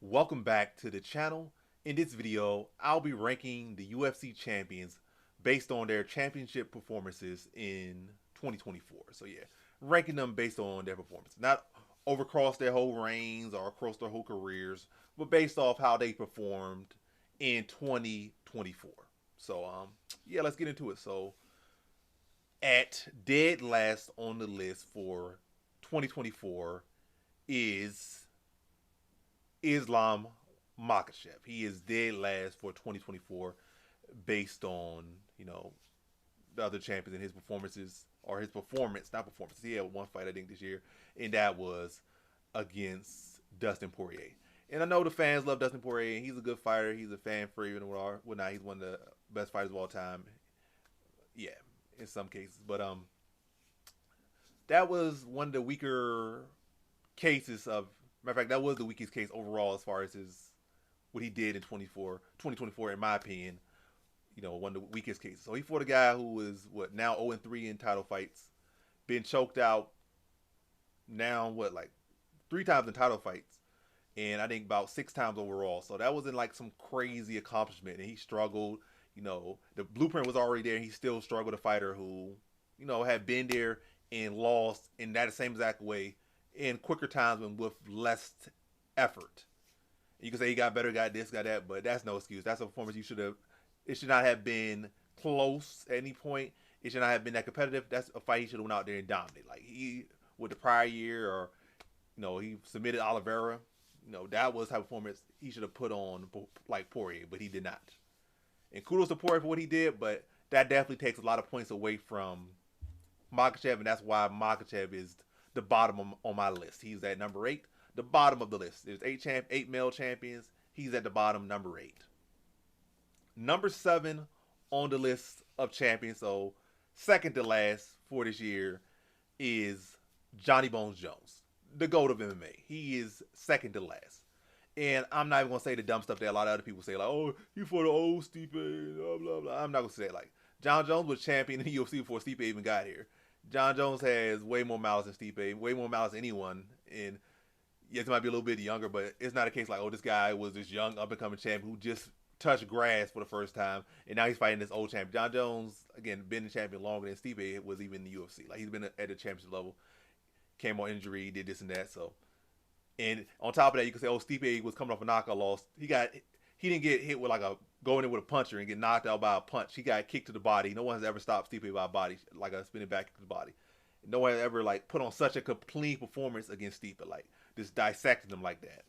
Welcome back to the channel. In this video, I'll be ranking the UFC champions based on their championship performances in 2024. So yeah, ranking them based on their performance. Not over across their whole reigns or across their whole careers, but based off how they performed in 2024. So yeah, let's get into it. So at dead last on the list for 2024 is Islam Makhachev. He is dead last for 2024 based on, the other champions and his performances, or his performance, not performances. He had one fight, I think, this year, and that was against Dustin Poirier. And I know the fans love Dustin Poirier. He's a good fighter. He's a fan favorite and whatnot. He's one of the best fighters of all time. Yeah, in some cases. But that was one of the weaker cases of. Matter of fact, that was the weakest case overall as far as his what he did in 2024, in my opinion. One of the weakest cases. So he fought a guy who was now 0-3 in title fights, been choked out now like 3 times in title fights, and I think about 6 times overall. So that wasn't like some crazy accomplishment, and he struggled. The blueprint was already there. And he still struggled a fighter who, had been there and lost in that same exact way in quicker times and with less effort. You can say he got better, got this, got that, but that's no excuse. That's a performance you should have. It should not have been close at any point. It should not have been that competitive. That's a fight he should have went out there and dominated. Like he with the prior year, or he submitted Oliveira. That was the type of performance he should have put on like Poirier, but he did not. And kudos to Poirier for what he did, but that definitely takes a lot of points away from Makhachev, and that's why Makhachev is the bottom on my list. He's at number 8, the bottom of the list. There's eight male champions. He's at the bottom, number 8. Number 7 on the list of champions, so second to last for this year, is Johnny Bones Jones, the GOAT of MMA. He is second to last. And I'm not even gonna say the dumb stuff that a lot of other people say, like, "Oh, you for the old Stipe," blah blah blah. I'm not gonna say it like John Jones was champion in the UFC before Stipe even got here. John Jones has way more malice than Stipe, way more malice than anyone. And yes, it might be a little bit younger, but it's not a case like, oh, this guy was this young up and coming champion who just touched grass for the first time, and now he's fighting this old champion. John Jones, again, been the champion longer than Stipe was even in the UFC. Like he's been at the championship level, came on injury, did this and that. So, and on top of that, you can say, oh, Stipe was coming off a knockout loss. He didn't get hit with like a going in with a puncher and get knocked out by a punch. He got kicked to the body. No one has ever stopped Stipe by a body, like a spinning back to the body. No one has ever like put on such a complete performance against Stipe, like just dissecting him like that.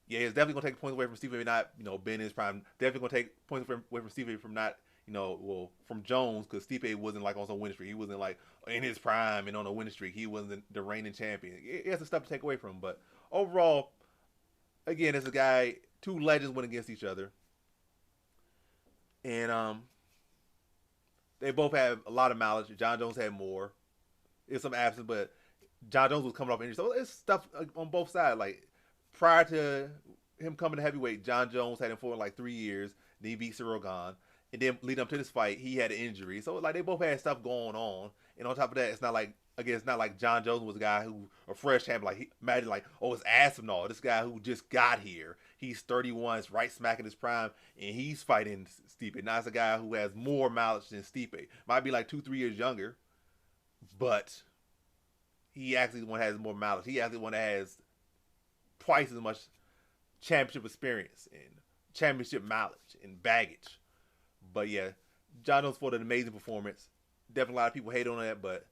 Yeah, it's definitely gonna take points away from Stipe not, being in his prime. Definitely gonna take points away from Stipe from not, from Jones, because Stipe wasn't like on some winning streak. He wasn't like in his prime and on a winning streak. He wasn't the reigning champion. He has some stuff to take away from him, but overall, again, as a guy, two legends went against each other, and they both have a lot of mileage. John Jones had more. There's some absence, but John Jones was coming off injury, so it's stuff on both sides. Like prior to him coming to heavyweight, John Jones had him for like 3 years. Then he beat Cyril Gahn, and then leading up to this fight, he had an injury. So like they both had stuff going on, and on top of that, it's not like again, it's not like John Jones was a guy who a fresh champion. Like imagine like, oh, it's Aspinall, this guy who just got here. He's 31, it's right smack in his prime, and he's fighting Stipe. Now it's a guy who has more mileage than Stipe. Might be like 2-3 years younger, but he actually the one that has more mileage. He actually the one that has twice as much championship experience and championship mileage and baggage. But yeah, John Jones fought an amazing performance. Definitely a lot of people hate on that, but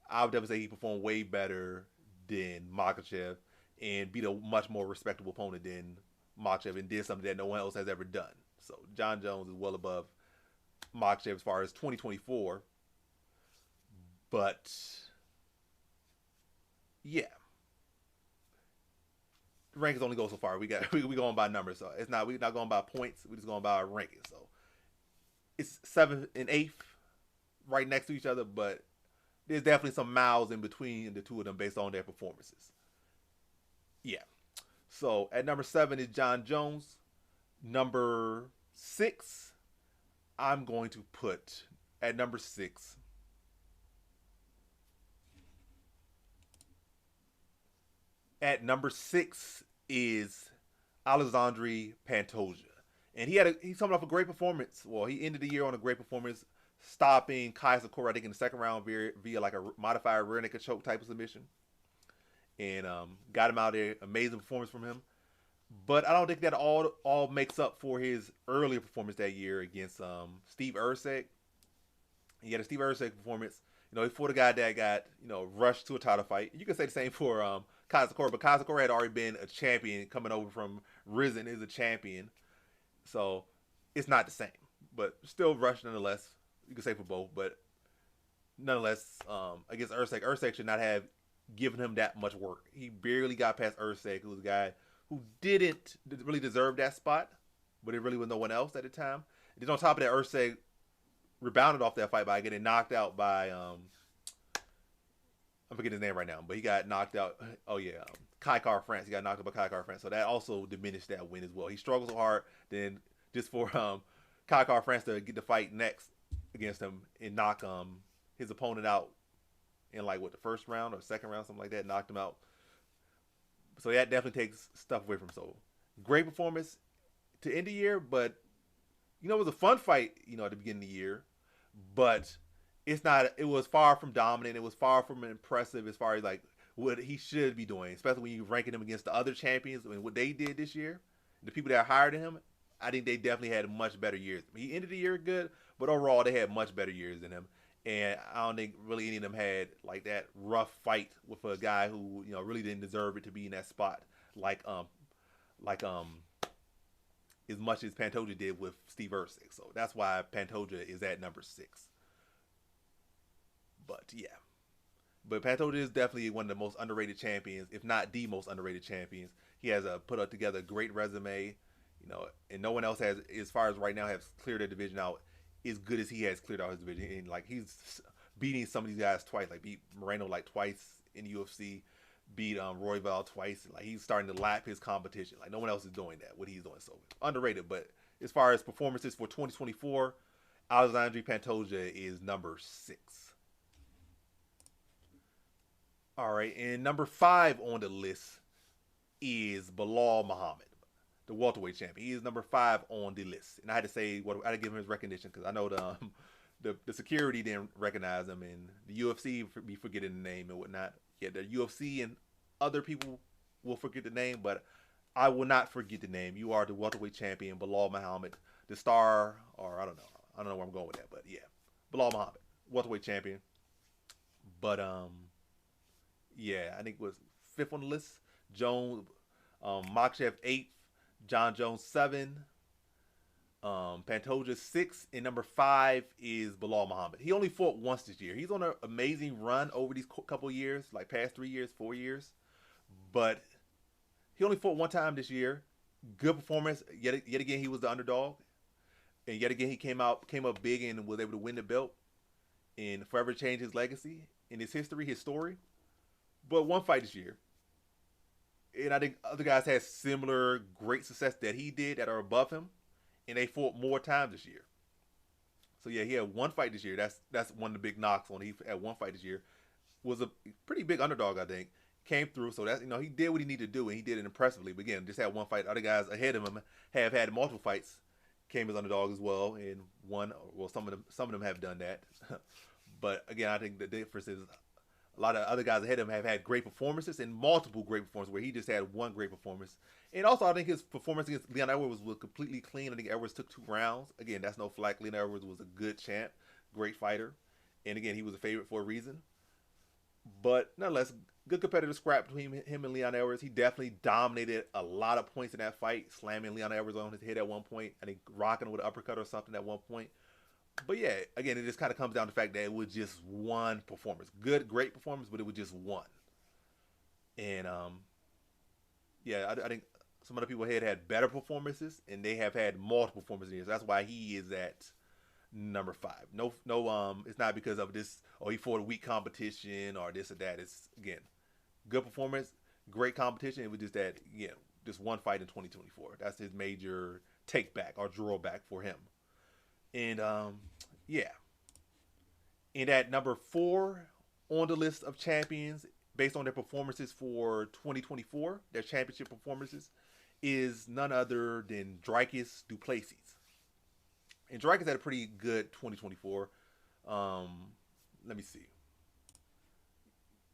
I would definitely say he performed way better than Makhachev and beat a much more respectable opponent than Makhachev and did something that no one else has ever done. So John Jones is well above Makhachev as far as 2024. But yeah, rankings only go so far. We going by numbers, so we're not going by points. We're just going by our rankings. So it's 7th and 8th right next to each other, but there's definitely some miles in between the two of them based on their performances. Yeah. So at number 7 is John Jones. Number 6, I'm going to put at number 6. At number 6 is Alexandre Pantoja. And he's coming off a great performance. Well, he ended the year on a great performance, stopping Kai Sakura, I think, in the second round via like a modified rear naked choke type of submission. And got him out there. Amazing performance from him. But I don't think that all makes up for his earlier performance that year against Steve Erceg. He had a Steve Erceg performance. He fought a guy that got rushed to a title fight. You can say the same for Kai Sakura, but Kai Sakura had already been a champion coming over from Risen as a champion, so it's not the same. But still rushed nonetheless. You can say for both, but nonetheless, against Erceg should not have given him that much work. He barely got past Erceg, who was a guy who didn't really deserve that spot, but it really was no one else at the time. And then on top of that, Erceg rebounded off that fight by getting knocked out by I'm forgetting his name right now, but he got knocked out. Oh yeah, Kai Kara-France. He got knocked out by Kai Kara-France, so that also diminished that win as well. He struggled so hard, then just for Kai Kara-France to get the fight next against him and knock his opponent out in like the first round or second round, something like that, knocked him out. So that definitely takes stuff away from him. So great performance to end the year, but it was a fun fight, at the beginning of the year, but it's not. It was far from dominant. It was far from impressive as far as like what he should be doing, especially when you're ranking him against the other champions. I mean, what they did this year, the people that hired him, I think they definitely had much better years. He ended the year good, but overall they had much better years than him. And I don't think really any of them had like that rough fight with a guy who really didn't deserve it to be in that spot, like as much as Pantoja did with Steve Erceg. So that's why Pantoja is at number 6. But yeah, but Pantoja is definitely one of the most underrated champions, if not the most underrated champions. He has put up together a great resume, and no one else has, as far as right now, has cleared their division out as good as he has cleared out his division. And like he's beating some of these guys twice, like beat Moreno like twice in UFC, beat Royval twice. Like he's starting to lap his competition. Like no one else is doing that. What he's doing, so underrated. But as far as performances for 2024, Alexandre Pantoja is number 6. All right, and number 5 on the list is Belal Muhammad, the welterweight champion. He is number 5 on the list, and I had to say I had to give him his recognition because I know the security didn't recognize him, and the UFC be forgetting the name and whatnot. Yeah, the UFC and other people will forget the name, but I will not forget the name. You are the welterweight champion, Belal Muhammad, the star, or I don't know where I'm going with that, but yeah, Belal Muhammad, welterweight champion. But yeah, I think it was 5th on the list. Makhachev 8th, John Jones 7, Pantoja 6, and number 5 is Belal Muhammad. He only fought once this year. He's on an amazing run over these couple years, like past 3 years, 4 years, but he only fought one time this year. Good performance. Yet again, he was the underdog, and yet again he came up big and was able to win the belt and forever change his legacy in his history, his story. But one fight this year. And I think other guys had similar great success that he did that are above him. And they fought more times this year. So yeah, he had one fight this year. That's one of the big knocks on. He had one fight this year. Was a pretty big underdog, I think. Came through. So that's he did what he needed to do, and he did it impressively. But again, just had one fight. Other guys ahead of him have had multiple fights, came as underdog as well, and won. Well, some of them have done that. But again, I think the difference is a lot of other guys ahead of him have had great performances and multiple great performances where he just had one great performance. And also, I think his performance against Leon Edwards was completely clean. I think Edwards took 2 rounds. Again, that's no flack. Leon Edwards was a good champ, great fighter. And again, he was a favorite for a reason. But nonetheless, good competitive scrap between him and Leon Edwards. He definitely dominated a lot of points in that fight, slamming Leon Edwards on his head at one point. I think rocking him with an uppercut or something at one point. But yeah, again, it just kind of comes down to the fact that it was just one performance. Great performance, but it was just one. And yeah, I think some other people had better performances, and they have had multiple performances. So that's why he is at number 5. No, it's not because of this, or he fought a weak competition or this or that. It's again, good performance, great competition. It was just that, just one fight in 2024. That's his major take back or draw back for him. And yeah. And at number 4 on the list of champions, based on their performances for 2024, their championship performances, is none other than Dricus du Plessis. And Dricus had a pretty good 2024. Let me see.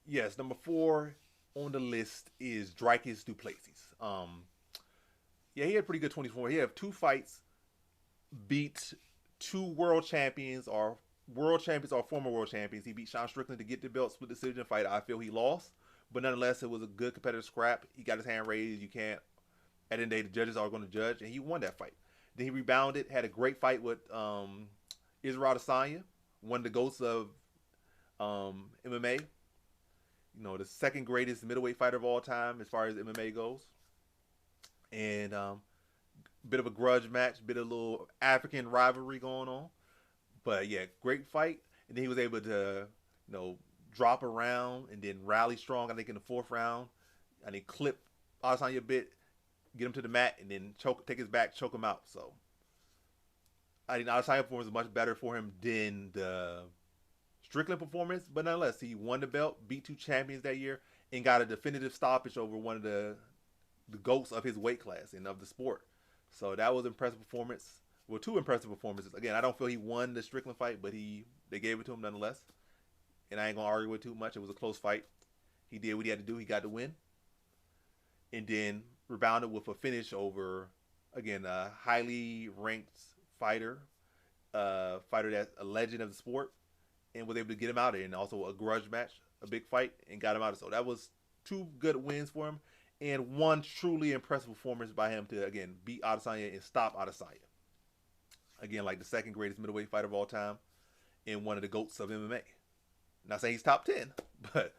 Yes, number 4 on the list is Dricus du Plessis. Yeah, he had a pretty good 24. He had 2 fights, beat 2 world champions or former world champions. He beat Sean Strickland to get the belt, split decision fight. I feel he lost, but nonetheless, it was a good competitive scrap. He got his hand raised. You can't. At the end of the day, the judges are going to judge, and he won that fight. Then he rebounded, had a great fight with Israel Adesanya, one of the ghosts of MMA. You know, the second greatest middleweight fighter of all time as far as MMA goes. And bit of a grudge match, bit of a little African rivalry going on. But yeah, great fight. And then he was able to, drop around and then rally strong, I think, in the 4th round. And he clip Adesanya a bit, get him to the mat, and then take his back, choke him out. So I think Adesanya performance was much better for him than the Strickland performance. But nonetheless, he won the belt, beat 2 champions that year, and got a definitive stoppage over one of the GOATs of his weight class and of the sport. So that was an impressive performance. Well, 2 impressive performances. Again, I don't feel he won the Strickland fight, but they gave it to him nonetheless. And I ain't going to argue with too much. It was a close fight. He did what he had to do. He got the win. And then rebounded with a finish over, again, a highly ranked fighter. Fighter that's a legend of the sport. And was able to get him out of it. And also a grudge match, a big fight, and got him out of it. So that was 2 good wins for him. And 1 truly impressive performance by him to, again, beat Adesanya and stop Adesanya. Again, like the second greatest middleweight fighter of all time and one of the GOATs of MMA. Not saying he's top 10, but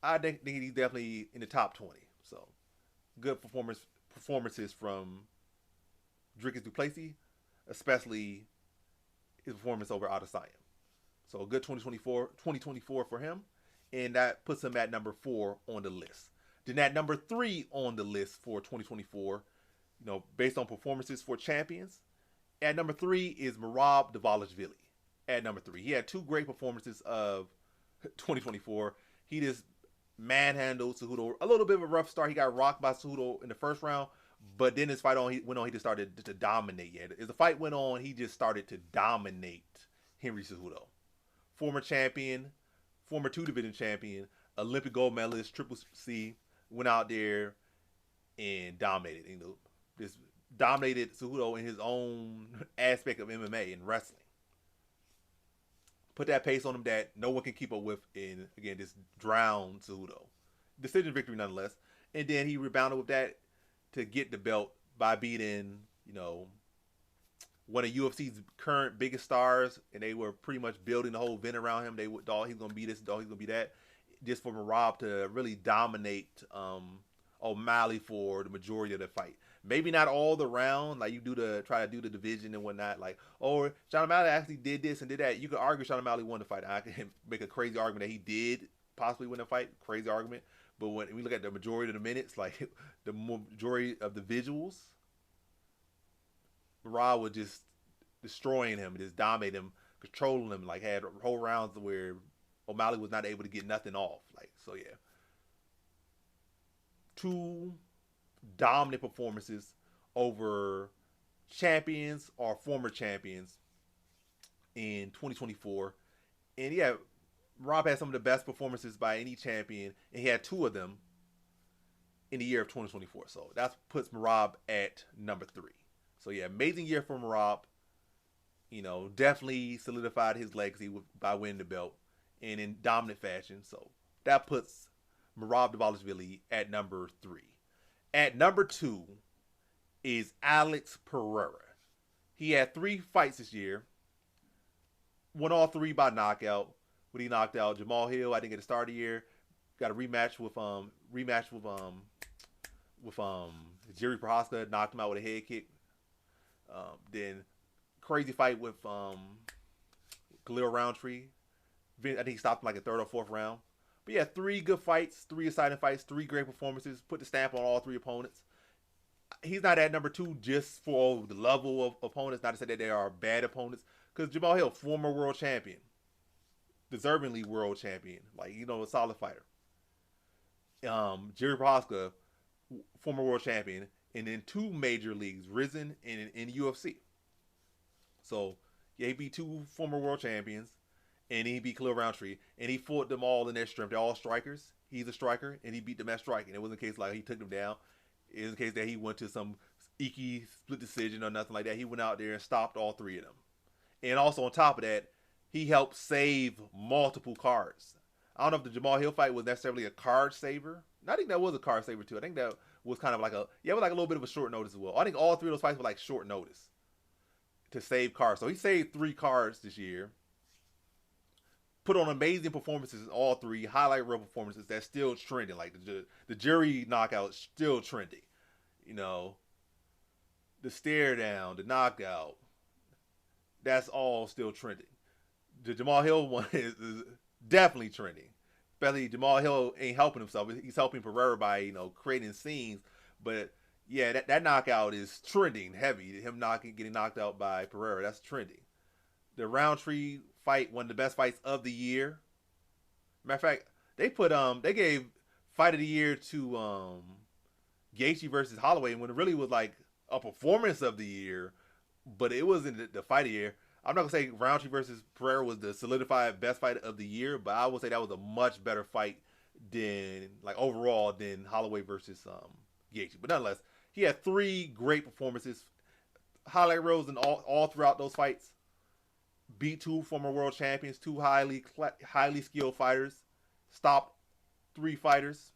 I think he's definitely in the top 20. So, good performances from Dricus du Plessis, especially his performance over Adesanya. So, a good 2024 for him, and that puts him at number 4 on the list. Then at number 3 on the list for 2024, based on performances for champions, at number 3 is Merab Dvalishvili. At number 3, he had 2 great performances of 2024. He just manhandled Cejudo. A little bit of a rough start. He got rocked by Cejudo in the 1st round, but then his fight went on. He just started to dominate. Yeah, as the fight went on, he just started to dominate Henry Cejudo. Former champion, former 2-division champion, Olympic gold medalist, Triple C, went out there and dominated. Just dominated Cejudo in his own aspect of MMA and wrestling. Put that pace on him that no one can keep up with, and again, just drowned Cejudo. Decision victory nonetheless. And then he rebounded with that to get the belt by beating, one of UFC's current biggest stars, and they were pretty much building the whole event around him. They would, he's gonna be this, he's gonna be that. Just for Merab to really dominate O'Malley for the majority of the fight. Maybe not all the round, like you try to do the division and whatnot. Like, Sean O'Malley actually did this and did that. You could argue Sean O'Malley won the fight. I can make a crazy argument that he did possibly win the fight. Crazy argument. But when we look at the majority of the minutes, like the majority of the visuals, Merab was just destroying him, just dominating him, controlling him. Like had whole rounds where O'Malley was not able to get nothing off. Like, so yeah. 2 dominant performances over champions or former champions in 2024. And yeah, Rob had some of the best performances by any champion, and he had 2 of them in the year of 2024. So that puts Merab at number 3. So yeah, amazing year for Merab. Definitely solidified his legacy by winning the belt and in dominant fashion. So that puts Merab Dvalishvili at number 3. At number 2 is Alex Pereira. He had 3 fights this year. Won all 3 by knockout. When he knocked out Jamal Hill, I think at the start of the year, got a rematch with Jerry Prohaska, knocked him out with a head kick. Then crazy fight with Khalil Roundtree. I think he stopped him like a 3rd or 4th round. But yeah, 3 good fights, 3 exciting fights, 3 great performances. Put the stamp on all 3 opponents. He's not at number 2 just for the level of opponents. Not to say that they are bad opponents. Because Jamal Hill, former world champion. Deservingly world champion. Like, a solid fighter. Jerry Prohaska, former world champion. and then two major leagues, Risen and in UFC. So yeah, he beat two former world champions, and he beat Khalil Roundtree, and he fought them all in their strength. They're all strikers. He's a striker, and he beat them at striking. It wasn't a case like he took them down. It was a case that he went to some icky split decision or nothing like that. He went out there and stopped all three of them. And also on top of that, he helped save multiple cards. I don't know if the Jamal Hill fight was necessarily a card saver. I think that was a card saver too. I think that was kind of like it was like a little bit of a short notice as well. I think all three of those fights were like short notice to save cards. So he saved 3 cards this year. Put on amazing performances in all three, highlight reel performances that's still trending. Like the jury knockout is still trending. You know, the stare down, the knockout, that's all still trending. The Jamal Hill one is definitely trending. Especially Jamal Hill ain't helping himself. He's helping Pereira by creating scenes. But yeah, that knockout is trending heavy. Him getting knocked out by Pereira, that's trending. The Roundtree fight, one of the best fights of the year. Matter of fact, they gave fight of the year to Gaethje versus Holloway when it really was like a performance of the year, but it wasn't the fight of the year. I'm not gonna say Roundtree versus Pereira was the solidified best fight of the year, but I would say that was a much better fight than overall than Holloway versus Gaethje. But nonetheless, he had 3 great performances, highlight reels in all throughout those fights. Beat 2 former world champions, 2 highly skilled fighters, stopped 3 fighters,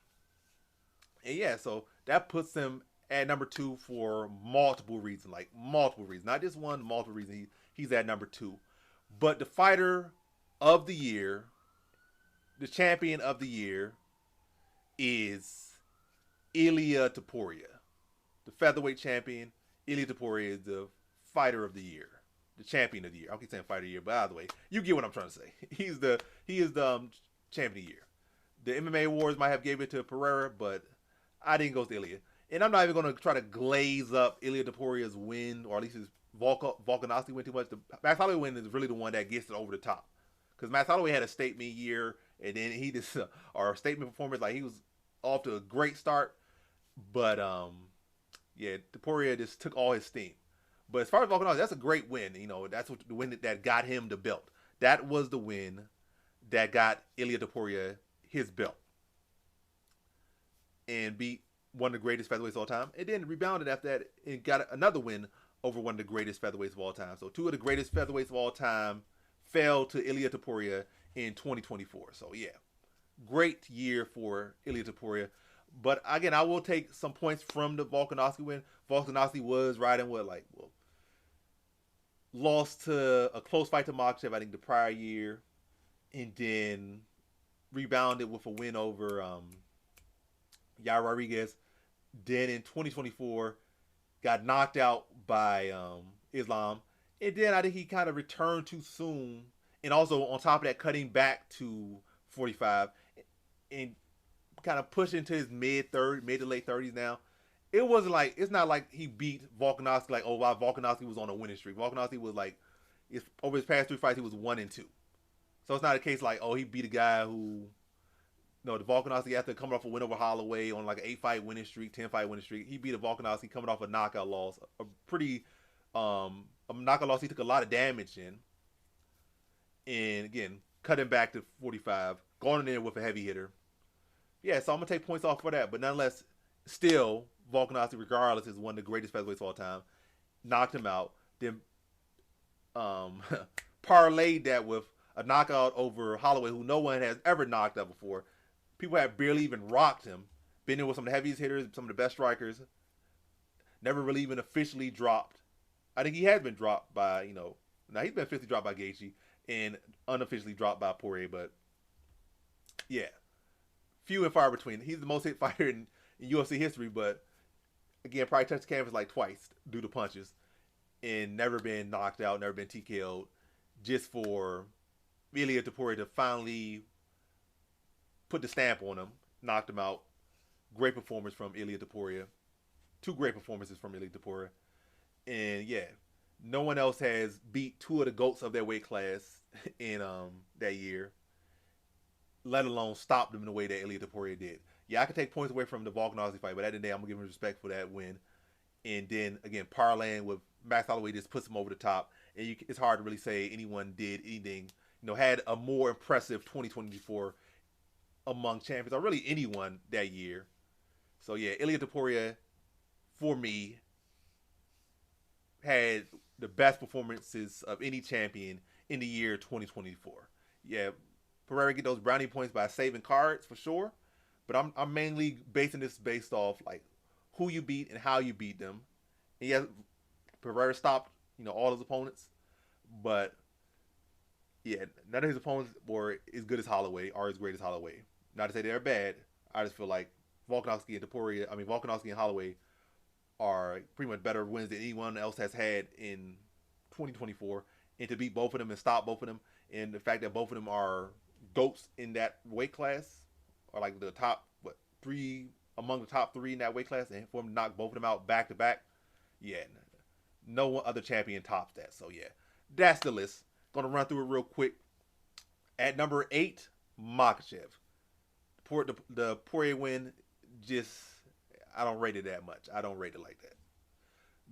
and yeah, so that puts him at number 2 for multiple reasons, not just one, multiple reasons. He's at number 2. But the fighter of the year, the champion of the year, is Ilia Topuria. The featherweight champion, Ilia Topuria, is the fighter of the year. The champion of the year. I keep saying fighter of the year, but either way, you get what I'm trying to say. He is the champion of the year. The MMA awards might have gave it to Pereira, but I didn't go with Ilia. And I'm not even going to try to glaze up Ilia Topuria's win, or at least his Volkanovski win too much. The Max Holloway win is really the one that gets it over the top. Because Max Holloway had a statement year, and then he just, or a statement performance, like he was off to a great start. But, yeah, Topuria just took all his steam. But as far as Volkanovski, that's a great win. That's the win that got him the belt. That was the win that got Ilia Topuria his belt. And beat one of the greatest featherweights of all time. And then rebounded after that and got another win over one of the greatest featherweights of all time. So 2 of the greatest featherweights of all time fell to Ilia Topuria in 2024. So yeah, great year for Ilia Topuria. But again, I will take some points from the Volkanovski win. Volkanovski was riding lost to a close fight to Makhachev, I think, the prior year, and then rebounded with a win over Yair Rodriguez. Then in 2024, got knocked out by Islam. And then I think he kind of returned too soon. And also, on top of that, cutting back to 45 and kind of pushed into his mid to late 30s now. It's not like he beat Volkanovski wow, Volkanovski was on a winning streak. Volkanovski was over his past 3 fights, he was 1-2. So it's not a case he beat a guy who, the Volkanovski, after coming off a win over Holloway on an 8-fight winning streak, 10-fight winning streak, he beat a Volkanovski coming off a knockout loss. A knockout loss he took a lot of damage in. And again, cutting back to 45, going in there with a heavy hitter. Yeah, so I'm going to take points off for that. But nonetheless, still, Volkanovski, regardless, is one of the greatest featherweights of all time. Knocked him out. Then parlayed that with a knockout over Holloway, who no one has ever knocked out before. People have barely even rocked him. Been in with some of the heaviest hitters, some of the best strikers. Never really even officially dropped. I think he has been dropped by, now he's been officially dropped by Gaethje and unofficially dropped by Poirier, but yeah. Few and far between. He's the most hit fighter in UFC history, but again, probably touched the canvas twice due to punches and never been knocked out, never been TKO'd, just for Ilia Topuria to finally put the stamp on him, knocked him out. Great performance from Ilia Topuria. 2 great performances from Ilia Topuria. And yeah, no one else has beat 2 of the GOATs of their weight class in that year, let alone stopped them in the way that Ilia Topuria did. Yeah, I could take points away from the Volkanovski fight, but at the end of the day, I'm going to give him respect for that win. and then again parlaying with Max Holloway just puts him over the top. And it's hard to really say anyone did anything, had a more impressive 2024 among champions, or really anyone that year. So yeah, Ilia Topuria, for me, had the best performances of any champion in the year 2024. Yeah, Pereira get those brownie points by saving cards for sure, but I'm mainly basing this based off like who you beat and how you beat them. And yes, Pereira stopped all his opponents, but yeah, none of his opponents were as good as Holloway or as great as Holloway. Not to say they're bad. I just feel like Volkanovski and Volkanovski and Holloway are pretty much better wins than anyone else has had in 2024. And to beat both of them and stop both of them, and the fact that both of them are goats in that weight class, or like the top three among the top three in that weight class, and for them to knock both of them out back to back, yeah, no other champion tops that. So yeah, that's the list. Gonna run through it real quick. At number 8, Makhachev. The Poirier win, just I don't rate it that much. I don't rate it like that.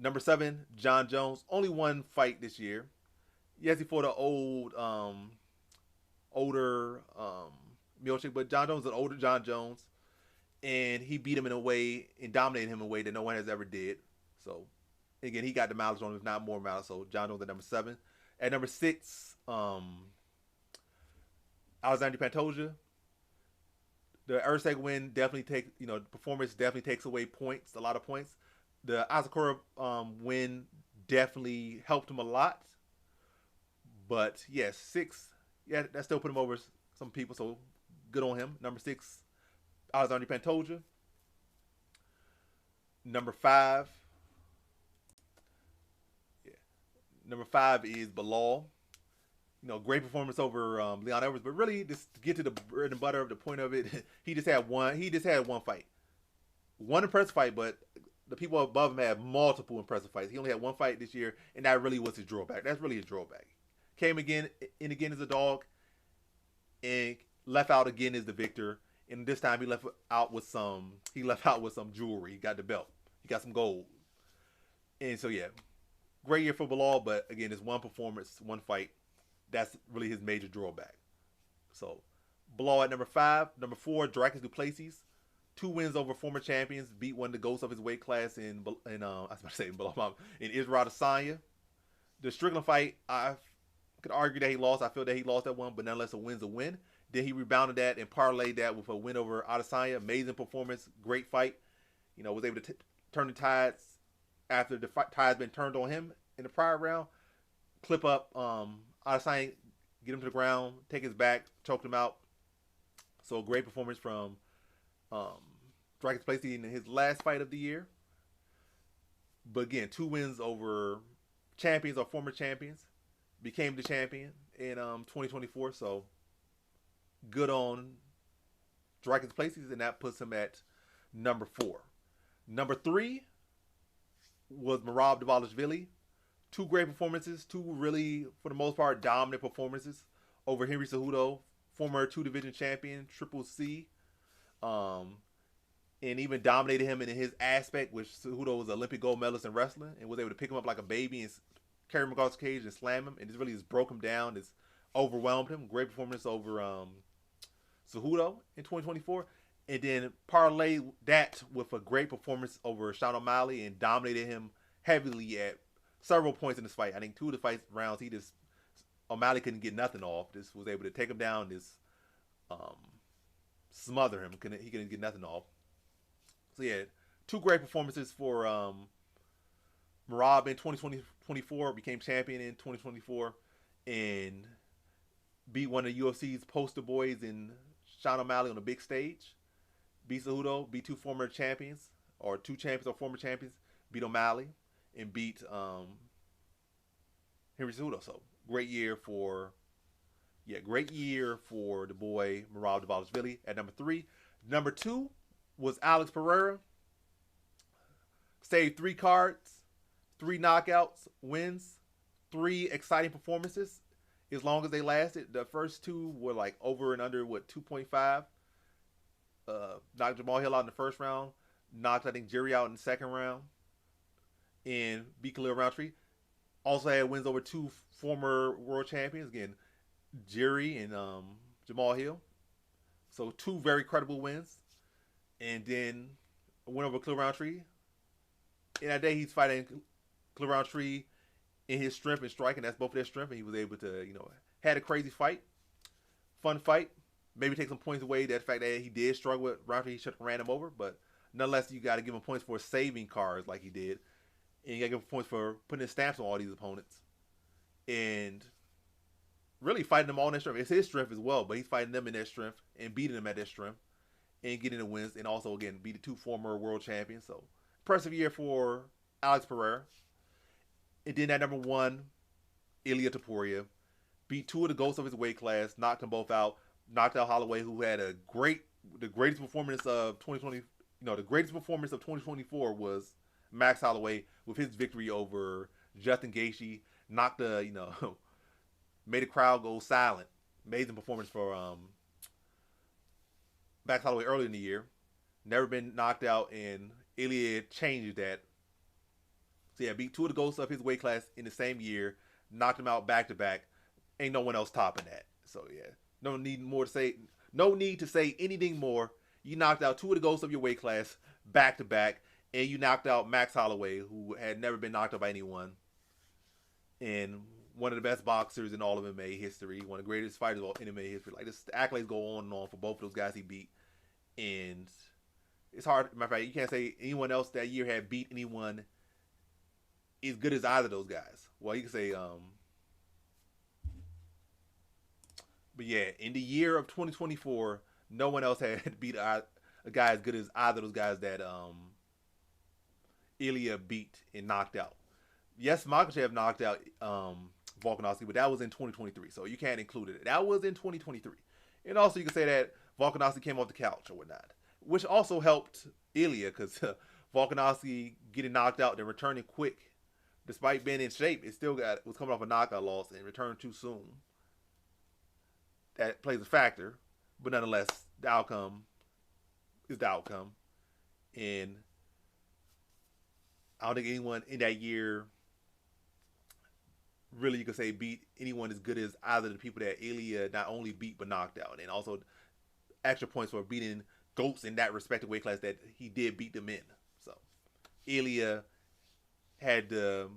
Number 7, Jon Jones. Only one fight this year. Yes, he fought an older Miocic, but Jon Jones is an older Jon Jones, and he beat him in a way and dominated him in a way that no one has ever did. So again, he got the mileage on him, if not more mileage. So Jon Jones at number 7. At number 6, Alexander Pantoja. The Usyk win definitely performance definitely takes away points, a lot of points. The Asakura win definitely helped him a lot. But yes, 6, yeah, that still put him over some people, so good on him. Number 6, Alexander Pantoja. Number 5, Number 5 is Belal. Great performance over Leon Edwards, but really, just to get to the bread and butter of the point of it, he just had one fight, one impressive fight, but the people above him had multiple impressive fights. He only had one fight this year, and that really was his drawback. That's really his drawback. Came again and again as a dog, and left out again as the victor. And this time he left out with some jewelry. He got the belt. He got some gold. And so yeah, great year for Belal, but again, it's one performance, one fight. That's really his major drawback. So, Belal at number 5. Number 4, Dricus du Plessis. 2 wins over former champions. Beat one of the ghosts of his weight class in Israel Adesanya. The Strickland fight, I could argue that he lost. I feel that he lost that one, but nonetheless, a win's a win. Then he rebounded that and parlayed that with a win over Adesanya. Amazing performance. Great fight. Was able to turn the tides after the tides been turned on him in the prior round. Clip up Adesanya, get him to the ground, take his back, choked him out. So great performance from Dricus du Plessis in his last fight of the year. But again, 2 wins over champions or former champions. Became the champion in 2024. So good on Dricus du Plessis, and that puts him at number 4. Number 3 was Merab Dvalishvili. 2 great performances, 2 really, for the most part, dominant performances over Henry Cejudo, former 2-division champion, Triple C, and even dominated him in his aspect, which Cejudo was an Olympic gold medalist in wrestling, and was able to pick him up like a baby and carry him across the cage and slam him, and just really just broke him down, just overwhelmed him. Great performance over Cejudo in 2024, and then parlay that with a great performance over Sean O'Malley and dominated him heavily at several points in this fight. I think 2 of the fight rounds, O'Malley couldn't get nothing off. Just was able to take him down, just smother him. He couldn't get nothing off. So yeah, 2 great performances for Merab in 2024. Became champion in 2024, and beat one of the UFC's poster boys in Sean O'Malley on the big stage. Beat Cejudo, beat 2 former champions, or 2 champions or former champions. Beat O'Malley and beat Henry Cejudo. So great year for the boy Merab Dvalishvili at number 3. Number 2 was Alex Pereira. Saved 3 cards, 3 knockouts, wins, 3 exciting performances. As long as they lasted, the first 2 were like over and under 2.5. Knocked Jamal Hill out in the first round. Knocked, I think, Jerry out in the second round. and beat Khalil Roundtree. Also had wins over two former world champions, again, Jerry and Jamal Hill. So two very credible wins. And then a win over Khalil Roundtree. And that day he's fighting Khalil Roundtree in his strength and striking. That's both of their strength. And he was able to, had a crazy fight. Fun fight. Maybe take some points away. That fact that he did struggle with Roundtree, he should have ran him over. But nonetheless, you got to give him points for saving cards like he did. And you got to give him points for putting his stamps on all these opponents. And really fighting them all in their strength. It's his strength as well, but he's fighting them in their strength and beating them at their strength and getting the wins. And also, again, beat the two former world champions. So, impressive year for Alex Pereira. And then at number 1, Ilia Topuria. Beat two of the ghosts of his weight class, knocked them both out. Knocked out Holloway, who had the greatest performance of 2020. The greatest performance of 2024 was Max Holloway with his victory over Justin Gaethje. Knocked made the crowd go silent. Amazing performance for Max Holloway earlier in the year. Never been knocked out, and Ilia changed that. So yeah, beat two of the ghosts of his weight class in the same year. Knocked him out back to back. Ain't no one else topping that. So yeah, no need to say anything more. You knocked out two of the ghosts of your weight class back to back, and you knocked out Max Holloway, who had never been knocked out by anyone, and one of the best boxers in all of MMA history, one of the greatest fighters of all MMA history. Like, this, the accolades go on and on for both of those guys he beat, and it's hard. Matter of fact, you can't say anyone else that year had beat anyone as good as either of those guys. Well, you can say, but yeah, in the year of 2024, no one else had beat a guy as good as either of those guys that Ilia beat and knocked out. Yes, Makhachev knocked out Volkanovski, but that was in 2023, so you can't include it. That was in 2023. And also, you can say that Volkanovski came off the couch or whatnot, which also helped Ilia, because Volkanovski getting knocked out and returning quick, despite being in shape, it still was coming off a knockout loss and returned too soon. That plays a factor, but nonetheless, the outcome is the outcome. And I don't think anyone in that year really, you could say, beat anyone as good as either the people that Ilia not only beat but knocked out, and also extra points for beating GOATs in that respective weight class that he did beat them in. So Ilia had the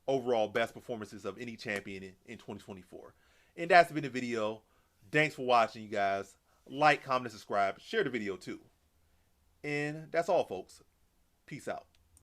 overall best performances of any champion in 2024. And that's been the video. Thanks for watching, you guys. Like, comment, and subscribe. Share the video too. And that's all, folks. Peace out.